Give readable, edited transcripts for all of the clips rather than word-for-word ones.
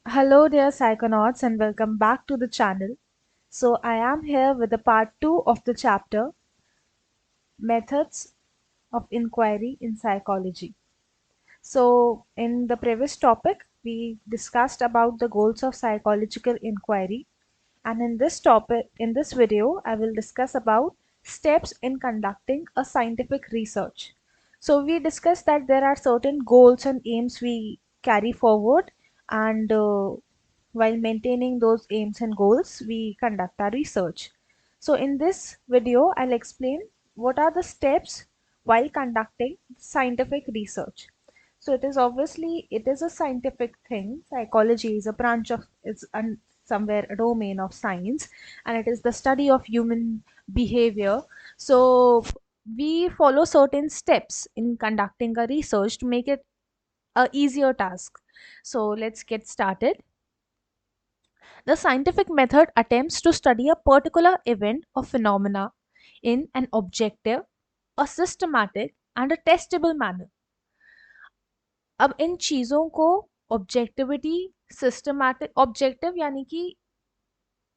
Hello, dear psychonauts, and welcome back to the channel. So, I am here with the part 2 of the chapter Methods of Inquiry in Psychology. So, in the previous topic, we discussed about the goals of psychological inquiry, and in this video, I will discuss about steps in conducting a scientific research. So, we discussed that there are certain goals and aims we carry forward, and while maintaining those aims and goals, we conduct our research. So, in this video, I'll explain what are the steps while conducting scientific research. So it is a scientific thing. Psychology is a branch of somewhere a domain of science, and it is the study of human behavior. So we follow certain steps in conducting a research to make it a easier task. So let's get started. The scientific method attempts to study a particular event or phenomena in an objective, a systematic, and a testable manner. अब इन चीज़ों को objectivity systematic objective यानी कि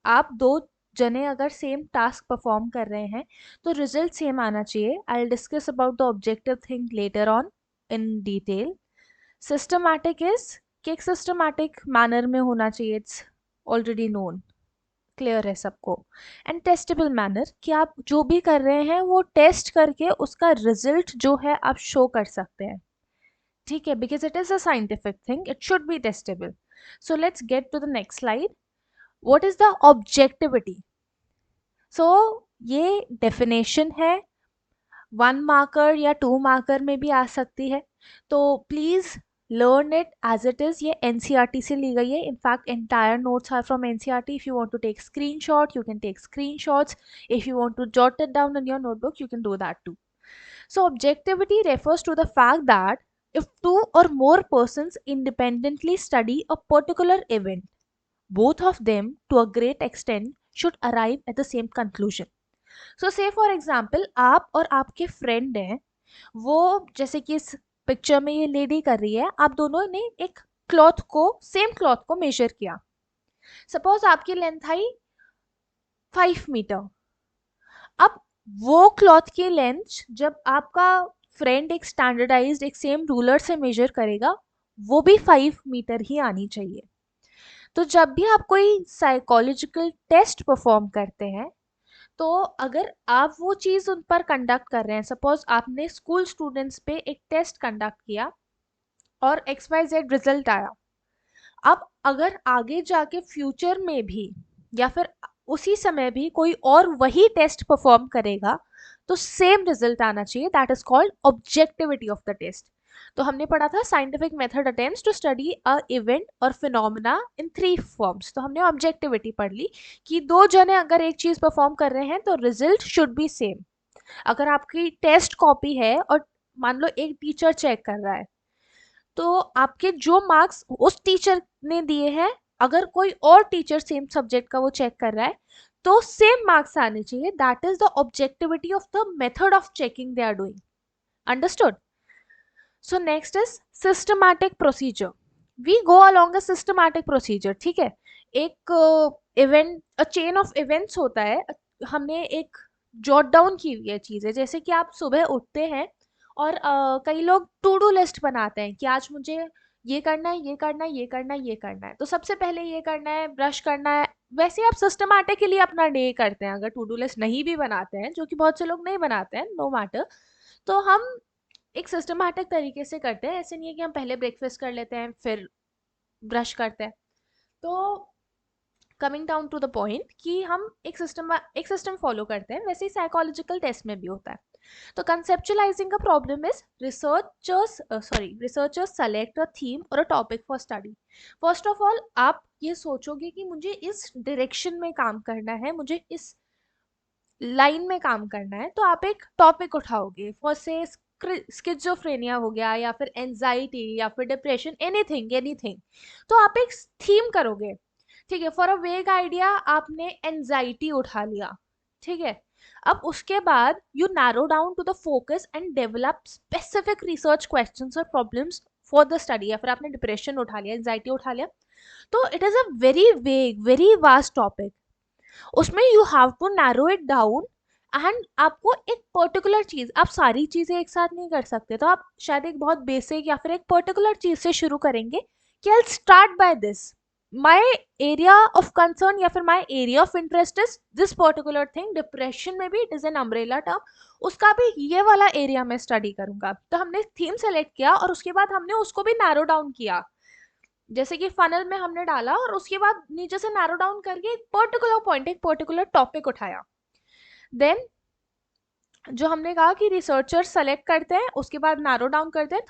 आप दो जने अगर same task perform कर रहे हैं तो रिजल्ट सेम आना चाहिए. I will discuss about the objective thing later on in detail. Systematic is कि एक सिस्टमैटिक मैनर में होना चाहिए. इट्स ऑलरेडी नोन, क्लियर है सबको. एंड टेस्टेबल मैनर कि आप जो भी कर रहे हैं वो टेस्ट करके उसका रिजल्ट जो है आप शो कर सकते हैं. ठीक है, because it is a scientific thing, it should be testable. So let's get to the next slide. What is the objectivity? So ये definition है, 1 मार्कर या 2 मार्कर में भी आ सकती है. तो please learn it as it is. ये NCERT से ली गई है. In fact, entire notes are from NCERT. If you want to take screenshot, you can take screenshots. If you want to jot it down in your notebook, you can do that too. So objectivity refers to the fact that if two or more persons independently study a particular event, both of them to a great extent should arrive at the same conclusion. So say for example, आप और आपके friend हैं, वो जैसे कि इस picture में ये लेडी कर रही है, आप दोनों ने एक क्लॉथ को सेम क्लॉथ को मेजर किया. सपोज आपकी लेंथ आई 5 मीटर. अब वो क्लॉथ की लेंथ जब आपका फ्रेंड एक स्टैंडर्डाइज्ड एक सेम रूलर से मेजर करेगा, वो भी 5 मीटर ही आनी चाहिए. तो जब भी आप कोई साइकोलॉजिकल टेस्ट परफॉर्म करते हैं, तो अगर आप वो चीज़ उन पर कंडक्ट कर रहे हैं, सपोज आपने स्कूल स्टूडेंट्स पे एक टेस्ट कंडक्ट किया और XYZ रिजल्ट आया. अब अगर आगे जाके फ्यूचर में भी या फिर उसी समय भी कोई और वही टेस्ट परफॉर्म करेगा तो सेम रिजल्ट आना चाहिए. That is called objectivity of the test. तो हमने पढ़ा था scientific method attempts to study a event और फिनोमेना इन 3 फॉर्म्स. तो हमने ऑब्जेक्टिविटी पढ़ ली कि दो जने अगर एक चीज परफॉर्म कर रहे हैं तो रिजल्ट शुड बी सेम. अगर आपकी टेस्ट कॉपी है और मान लो एक टीचर चेक कर रहा है, तो आपके जो मार्क्स उस टीचर ने दिए हैं, अगर कोई और टीचर सेम सब्जेक्ट का वो चेक कर रहा है तो सेम मार्क्स आने चाहिए. That is the objectivity of the method of checking they are doing. Understood? So next is systematic procedure. We go along a systematic procedure. ठीक है, एक event a chain of events होता है. हमने एक jot down की हुई है चीज़ें, जैसे कि आप सुबह उठते हैं और कई लोग टू डू लिस्ट बनाते हैं कि आज मुझे ये करना है, ये करना है, ये करना है, ये करना है. तो सबसे पहले ये करना है, ब्रश करना है. वैसे आप सिस्टमैटिकली अपना डे करते हैं. अगर टू डू लिस्ट नहीं भी बनाते हैं, जो कि बहुत से लोग नहीं बनाते हैं, नो मैटर, तो हम एक सिस्टमैटिक तरीके से करते हैं. ऐसे नहीं है कि हम पहले ब्रेकफास्ट कर लेते हैं फिर ब्रश करते हैं. तो coming down to the point कि हम एक सिस्टम फॉलो करते हैं, वैसे ही साइकोलॉजिकल टेस्ट में भी होता है. तो conceptualising a problem is researchers select a theme और a topic for study. First of all आप ये सोचोगे कि मुझे इस डायरेक्शन में काम करना है, मुझे इस लाइन में काम करना है, तो आप एक टॉपिक उठाओगे. फर्स्ट से स्किज़ोफ्रेनिया हो गया, या फिर एंजाइटी, या फिर डिप्रेशन, एनीथिंग एनीथिंग. तो आप एक थीम करोगे. ठीक है, फॉर अ वेग आइडिया आपने एंजाइटी उठा लिया. ठीक है, अब उसके बाद you narrow down to the focus and develop specific research questions और प्रॉब्लम्स फॉर द स्टडी, या फिर आपने डिप्रेशन उठा लिया, एंजाइटी उठा लिया, तो it is a very vague, very vast topic. उसमें you have to narrow it down, and आपको एक पर्टिकुलर चीज, आप सारी चीजें एक साथ नहीं कर सकते, तो आप शायद एक बहुत बेसिक या फिर एक पर्टिकुलर चीज से शुरू करेंगे कि I start by this, my area of concern या फिर my area of interest is this particular thing. Depression में भी it is an umbrella term, उसका भी ये वाला एरिया में स्टडी करूंगा। तो हमने थीम सेलेक्ट किया और उसके बाद हमने उसको भी नैरो डाउन किया, जैसे कि फनल में हमने डाला, और उसके बाद नीचे से नैरो डाउन करके एक पर्टिकुलर पॉइंट, एक पर्टिकुलर टॉपिक उठाया। देन जो हमने कहा कि रिसर्चर सेलेक्ट करते हैं, उसके बाद नैरो डाउन करते हैं।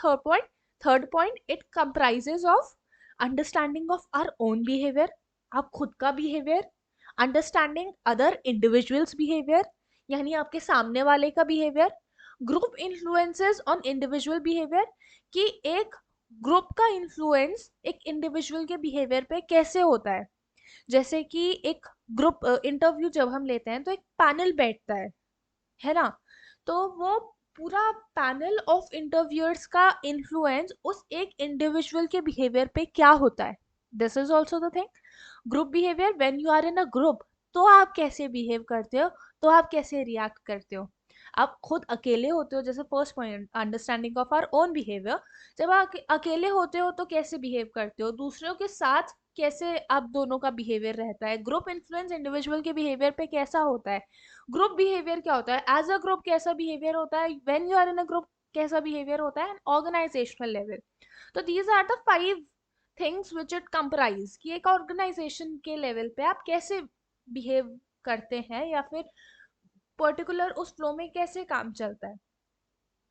Third point it comprises of understanding of our own behaviour, आप खुद का behaviour, understanding other individuals behaviour, यानी आपके सामने वाले का behaviour, group influences on individual behaviour, कि एक ग्रुप का इन्फ्लुएंस एक इंडिविजुअल के बिहेवियर पे कैसे होता है। जैसे कि एक ग्रुप इंटरव्यू जब हम लेते हैं तो एक पैनल बैठता है ना, तो वो पूरा पैनल ऑफ इंटरव्यूअर्स का इन्फ्लुएंस उस एक इंडिविजुअल के बिहेवियर पे क्या होता है, this is also the thing. Group behaviour, when you are in a group, तो आप कैसे बिहेव करते हो, तो आप कैसे रिएक्ट करते हो। आप खुद अकेले होते हो, जैसे first point understanding of our own behaviour, जब आप अकेले होते हो तो कैसे बिहेव करते हो, दूसरों के साथ कैसे आप दोनों का बिहेवियर रहता है, ग्रुप इन्फ्लुएंस इंडिविजुअल के बिहेवियर पे कैसा होता है, ग्रुप बिहेवियर क्या होता है, एज अ ग्रुप कैसा बिहेवियर होता है, when you are in a group कैसा बिहेवियर होता है, ऑर्गेनाइजेशनल लेवल। तो these are the 5 things which it comprise, कि एक ऑर्गेनाइजेशन के लेवल पे आप कैसे बिहेव करते हैं या फिर पर्टिकुलर उस फ्लो में कैसे काम चलता है।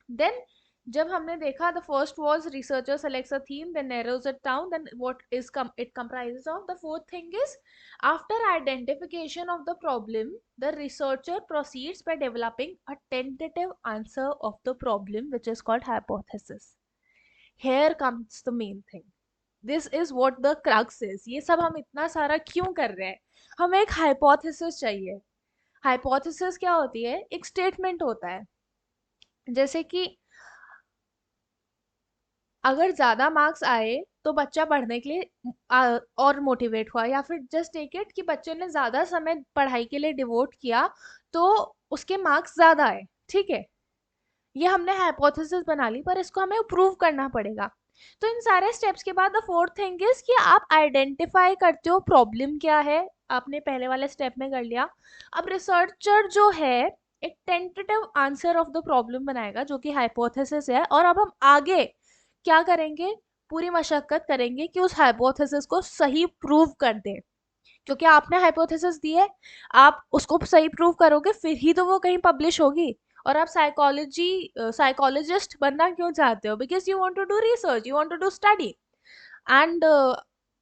देन जब हमने देखा, the first was researcher selects a theme, then narrows it down, then what is it comprises of. The fourth thing is, after identification of the problem, the researcher proceeds by developing a tentative answer of the problem which is called hypothesis. Here comes the main thing, this is what the crux is. ये सब हम इतना सारा क्यों कर रहे हैं, हमें एक हाइपोथेसिस चाहिए। हाइपोथेसिस क्या होती है, एक स्टेटमेंट होता है, जैसे कि अगर ज्यादा मार्क्स आए तो बच्चा पढ़ने के लिए और मोटिवेट हुआ, या फिर जस्ट टेक इट कि बच्चे ने ज्यादा समय पढ़ाई के लिए डिवोट किया तो उसके मार्क्स ज्यादा आए, ठीक है। ये हमने हाइपोथेसिस बना ली, पर इसको हमें प्रूव करना पड़ेगा। तो इन सारे स्टेप्स के बाद द फोर्थ थिंग इज कि आप आइडेंटिफाई करते हो प्रॉब्लम क्या है, आपने पहले वाले स्टेप में कर लिया। अब रिसर्चर जो है एक tentative answer of the problem बनाएगा जो कि हाइपोथेसिस है, और अब हम आगे क्या करेंगे, पूरी मशक्कत करेंगे कि उस हाइपोथेसिस को सही प्रूव कर दें। क्योंकि आपने हाइपोथेसिस दी है, आप उसको सही प्रूव करोगे फिर ही तो वो कहीं पब्लिश होगी। और आप साइकोलॉजिस्ट बनना क्यों चाहते हो, because you want to do research, you want to do study. And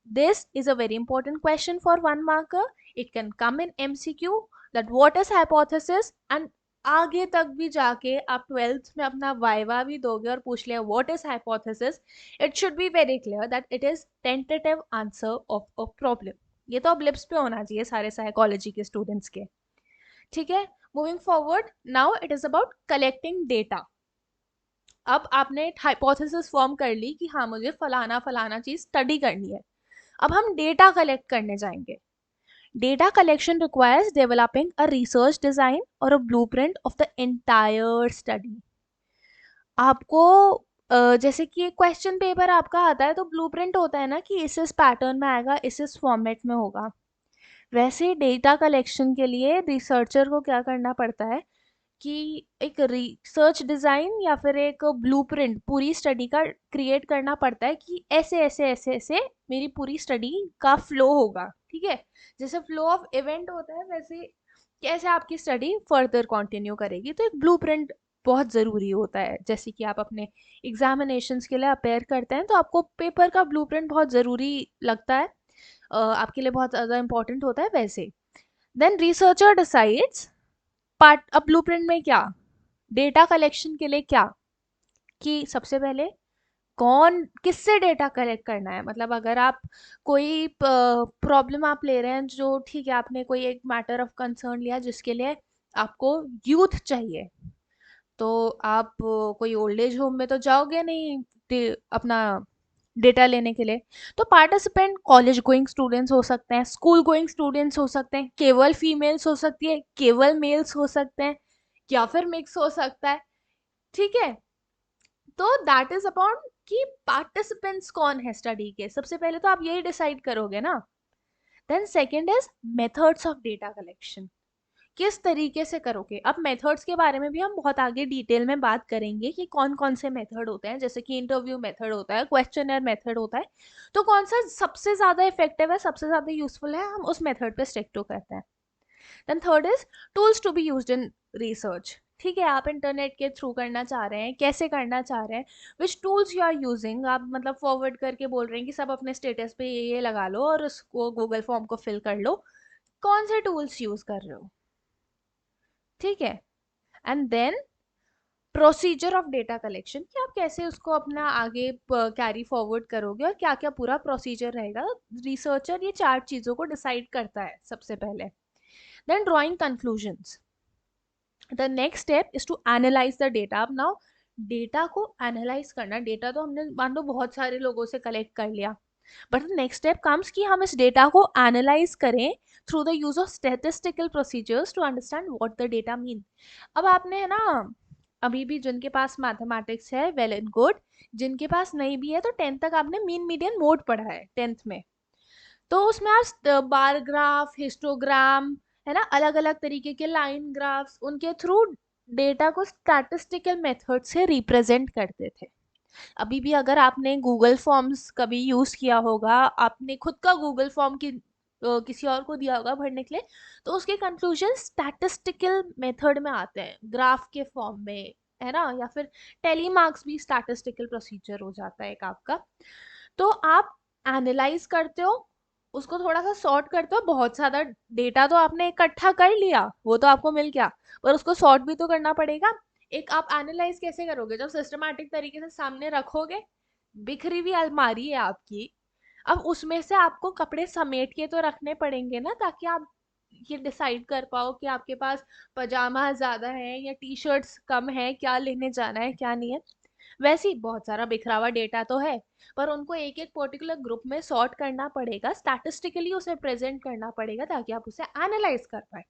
this is a very important question for 1 marker. It can come in MCQ, that what is hypothesis, and आगे तक भी जाके आप 12th में अपना viva भी दोगे और पूछ लिया what is hypothesis, it should be very clear that it is tentative answer of a problem. ये तो अब लिप्स पे होना चाहिए सारे साइकोलॉजी के स्टूडेंट्स के, ठीक है। Moving forward, now it is about collecting data. अब आपने हाइपोथेसिस फॉर्म कर ली कि हाँ मुझे फलाना फलाना चीज स्टडी करनी है, अब हम डेटा कलेक्ट करने जाएंगे। Data collection requires developing a research design और a blueprint of the entire study. आपको जैसे कि एक क्वेश्चन पेपर आपका आता है तो ब्लूप्रिंट होता है ना कि इस पैटर्न में आएगा, इस फॉर्मेट में होगा। वैसे डेटा कलेक्शन के लिए रिसर्चर को क्या करना पड़ता है कि एक रिसर्च डिजाइन या फिर एक ब्लूप्रिंट पूरी स्टडी का क्रिएट करना पड़ता है कि ऐसे ऐसे ऐसे ऐसे मेरी पूरी स्टडी का फ्लो होगा, ठीक है। जैसे फ्लो ऑफ इवेंट होता है वैसे कैसे आपकी स्टडी फर्दर कंटिन्यू करेगी, तो एक ब्लूप्रिंट बहुत ज़रूरी होता है। जैसे कि आप अपने एग्जामिनेशंस के लिए अपेयर करते हैं तो आपको पेपर का ब्लूप्रिंट बहुत ज़रूरी लगता है, आपके लिए बहुत ज़्यादा इंपॉर्टेंट होता है वैसे। देन रिसर्चर डिसाइड्स पार्ट, अब ब्लूप्रिंट में क्या, डेटा कलेक्शन के लिए क्या, कि सबसे पहले कौन किससे डेटा कलेक्ट करना है। मतलब अगर आप कोई प्रॉब्लम आप ले रहे हैं, जो ठीक है आपने कोई एक मैटर ऑफ कंसर्न लिया जिसके लिए आपको यूथ चाहिए, तो आप कोई ओल्ड एज होम में तो जाओगे नहीं अपना डेटा लेने के लिए। तो पार्टिसिपेंट कॉलेज गोइंग स्टूडेंट्स हो सकते हैं, स्कूल गोइंग स्टूडेंट्स हो सकते हैं, केवल फीमेल्स हो सकती है, केवल मेल्स हो सकते हैं, या फिर मिक्स हो सकता है। ठीक है, तो दैट इज अपॉन कि पार्टिसिपेंट्स कौन है स्टडी के, सबसे पहले तो आप यही डिसाइड करोगे ना। Then second is methods of data collection, किस तरीके से करोगे। अब मेथड्स के बारे में भी हम बहुत आगे डिटेल में बात करेंगे कि कौन कौन से मेथड होते हैं, जैसे कि इंटरव्यू मेथड होता है, क्वेश्चनर मेथड होता है। तो कौन सा सबसे ज्यादा इफेक्टिव है, सबसे ज्यादा यूजफुल है, हम उस मेथड पे स्टिक टू करते हैं। Then third is tools to be used in research. ठीक है, आप इंटरनेट के थ्रू करना चाह रहे हैं, कैसे करना चाह रहे हैं, विच टूल्स यू आर यूजिंग, आप मतलब फॉरवर्ड करके बोल रहे हैं कि सब अपने स्टेटस पे ये लगा लो और उसको गूगल फॉर्म को फिल कर लो, कौन से टूल्स यूज कर रहे हो। ठीक है, and then procedure of data collection, कि आप कैसे उसको अपना आगे कैरी फॉरवर्ड करोगे और क्या क्या पूरा प्रोसीजर रहेगा। रिसर्चर ये चार चीजों को डिसाइड करता है सबसे पहले। Then drawing conclusions, the next step is to analyse the data. अब नाउ डेटा को एनालाइज करना, डेटा तो हमने मान लो बहुत सारे लोगों से कलेक्ट कर लिया, बट नेक्स्ट स्टेप कम्स कि हम इस डेटा को एनालाइज करें through the use of statistical procedures to understand what the data mean. अब आपने है ना, अभी भी जिनके पास मैथमेटिक्स है वेल एंड गुड, जिनके पास नहीं भी है तो टेंथ तक आपने मीन मीडियन मोड पढ़ा है टेंथ में। तो उसमें आप बार ग्राफ, हिस्टोग्राम, है ना, अलग अलग तरीके के लाइन ग्राफ्स, उनके थ्रू डेटा को स्टैटिस्टिकल मेथड से रिप्रेजेंट करते थे। अभी भी अगर आपने गूगल फॉर्म्स कभी यूज किया होगा, आपने खुद का गूगल फॉर्म की किसी और को दिया होगा भरने के लिए, तो उसके कंक्लूजन स्टैटिस्टिकल मेथड में आते हैं, ग्राफ के फॉर्म में, है ना, या फिर टेली मार्क्स भी स्टैटिस्टिकल प्रोसीजर हो जाता है एक आपका। तो आप एनालाइज करते हो, उसको थोड़ा सा सॉर्ट करते हो, बहुत सारा डेटा तो आपने इकट्ठा कर लिया, वो तो आपको मिल गया, पर उसको सॉर्ट भी तो करना पड़ेगा। एक आप एनालाइज कैसे करोगे, जब सिस्टमैटिक तरीके से सामने रखोगे, बिखरी हुई अलमारी है आपकी, अब उसमें से आपको कपड़े समेट के तो रखने पड़ेंगे ना, ताकि आप ये डिसाइड कर पाओ कि आपके पास पजामा ज्यादा है या टी शर्ट्स कम है, क्या लेने जाना है क्या नहीं है। वैसे ही बहुत सारा बिखरा हुआ डेटा तो है, पर उनको एक एक पर्टिकुलर ग्रुप में सॉर्ट करना पड़ेगा, स्टैटिस्टिकली उसे प्रेजेंट करना पड़ेगा ताकि आप उसे एनालाइज कर पाए।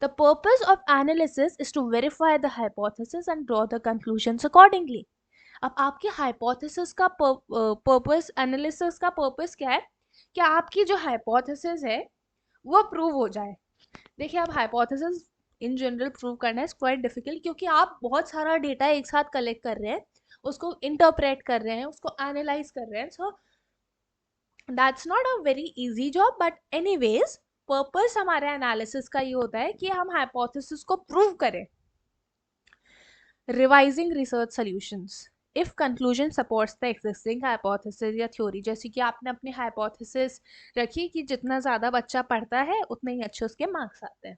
The purpose of analysis is to verify the hypothesis and draw the conclusions accordingly. अब आपकी हाइपोथेसिस का पर्पस, एनालिसिस का पर्पस क्या है, कि आपकी जो हाइपोथेसिस है वो प्रूव हो जाए। देखिए, अब हाइपोथेसिस इन जनरल प्रूव करना इज क्वाइट डिफिकल्ट, क्योंकि आप बहुत सारा डेटा एक साथ कलेक्ट कर रहे हैं, उसको इंटरप्रेट कर रहे हैं, उसको एनालाइज कर रहे हैं, so that's not a very easy job. But anyways, purpose हमारे एनालिसिस का ये होता है कि हम हाइपोथेसिस को प्रूव करें। Revising research solutions, if conclusion supports the existing hypothesis या थ्योरी, जैसे कि आपने अपनी हाइपोथेसिस रखी कि जितना ज़्यादा बच्चा पढ़ता है उतने ही अच्छे उसके मार्क्स आते हैं।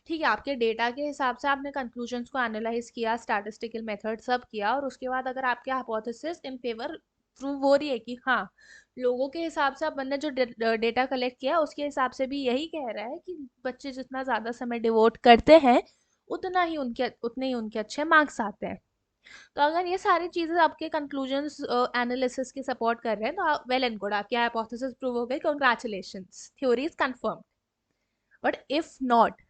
ठीक है, आपके डेटा के हिसाब से आपने कंक्लूजन्स को एनालाइज किया, स्टैटिस्टिकल मेथड सब किया, और उसके बाद अगर आपके हाइपोथेसिस इन फेवर प्रूव हो रही है कि हाँ, लोगों के हिसाब से अपन ने जो डेटा कलेक्ट किया उसके हिसाब से भी यही कह रहा है कि बच्चे जितना ज़्यादा समय डिवोट करते हैं उतने ही उनके अच्छे मार्क्स आते हैं। तो अगर ये सारी चीज़ें आपके कंक्लूजन्स एनालिसिस की सपोर्ट कर रहे हैं, तो वेल एंड गुड, आपकी हाइपोथेसिस प्रूव हो गई, congratulations, theory is confirmed. But if not,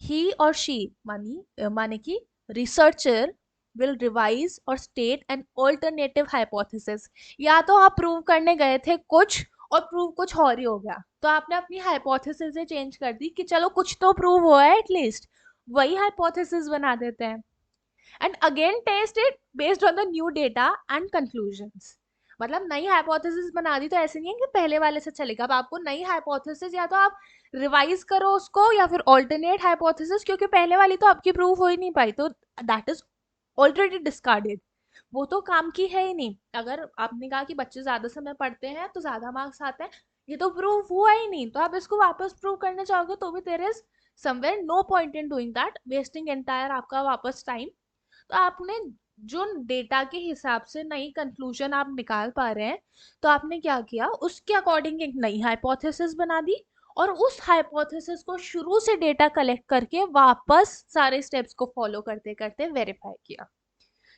he or she माने कि रिसर्चर विल रिवाइज और स्टेट एन ऑल्टरनेटिव हाइपोथेसिस। या तो आप प्रूव करने गए थे कुछ और प्रूव कुछ और ही हो गया, तो आपने अपनी हाइपोथेसिस चेंज कर दी कि चलो कुछ तो प्रूव हुआ है एटलीस्ट, वही हाइपोथेसिस बना देते हैं, and again test it based on the new data and conclusions. मतलब नई हाइपोथेसिस बना दी तो ऐसे नहीं है कि पहले वाले से चलेगा, अब आपको नई हाइपोथेसिस या तो आप रिवाइज करो उसको या फिर ऑल्टरनेट हाइपोथेसिस, क्योंकि पहले वाली तो आपकी प्रूव हो ही नहीं पाई, तो दैट इज ऑलरेडी डिस्कार्डेड, वो तो काम की है ही नहीं। अगर आपने कहा कि बच्चे ज्यादा समय पढ़ते हैं तो ज्यादा मार्क्स आते हैं, ये तो प्रूव हुआ ही नहीं, तो आप इसको वापस प्रूव करने चाहोगे तो भी there is somewhere no point in doing that, wasting entire आपका वापस टाइम। तो आपने जो डेटा के हिसाब से नई कंक्लूजन आप निकाल पा रहे हैं, तो आपने क्या किया, उसके अकॉर्डिंग एक नई हाइपोथेसिस बना दी, और उस हाइपोथेसिस को शुरू से डेटा कलेक्ट करके वापस सारे स्टेप्स को फॉलो करते करते वेरीफाई किया।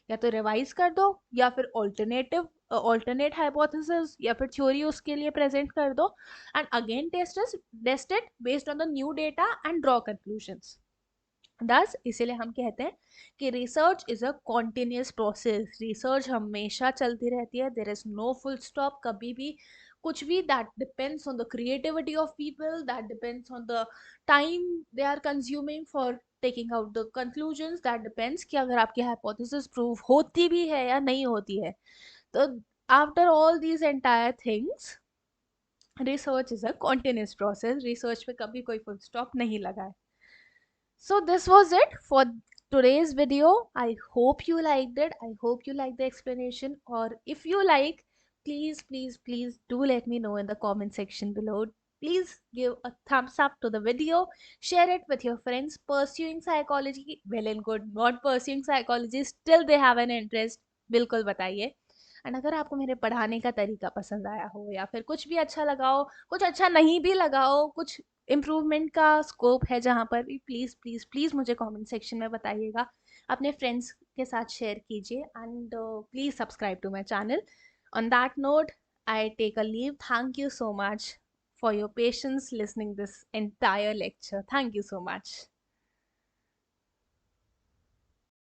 या तो रिवाइज कर दो, या फिर ऑल्टरनेट हाइपोथेसिस या फिर थ्योरी उसके लिए प्रेजेंट कर दो, and again test it based on the new data and draw conclusions. Thus इसीलिए हम कहते हैं कि research is a continuous process. Research हमेशा चलती रहती है, there is no full stop कभी भी कुछ भी। That depends on the creativity of people, that depends on the time they are consuming for taking out the conclusions, that depends कि अगर आपकी हाइपोथेसिस प्रूव होती भी है या नहीं होती है। तो after all these entire things, research is a continuous process. Research पे कभी कोई फुल स्टॉप नहीं लगा है। So this was it for today's video. I hope you liked it. I hope you liked the explanation. Or if you like, please do let me know in the comment section below. Please give a thumbs up to the video. Share it with your friends pursuing psychology. Well and good. Not pursuing psychology. Still they have an interest. बिल्कुल बताइए। And अगर आपको मेरे पढ़ाने का तरीका पसंद आया हो, या फिर कुछ भी अच्छा लगा हो, कुछ अच्छा नहीं भी लगा हो, कुछ इम्प्रूवमेंट का स्कोप है जहाँ पर भी, प्लीज़ प्लीज़ प्लीज़ मुझे कमेंट सेक्शन में बताइएगा। अपने फ्रेंड्स के साथ शेयर कीजिए, and please subscribe to my channel. On that note, I take a leave. Thank you so much for your patience listening this entire lecture. Thank you so much.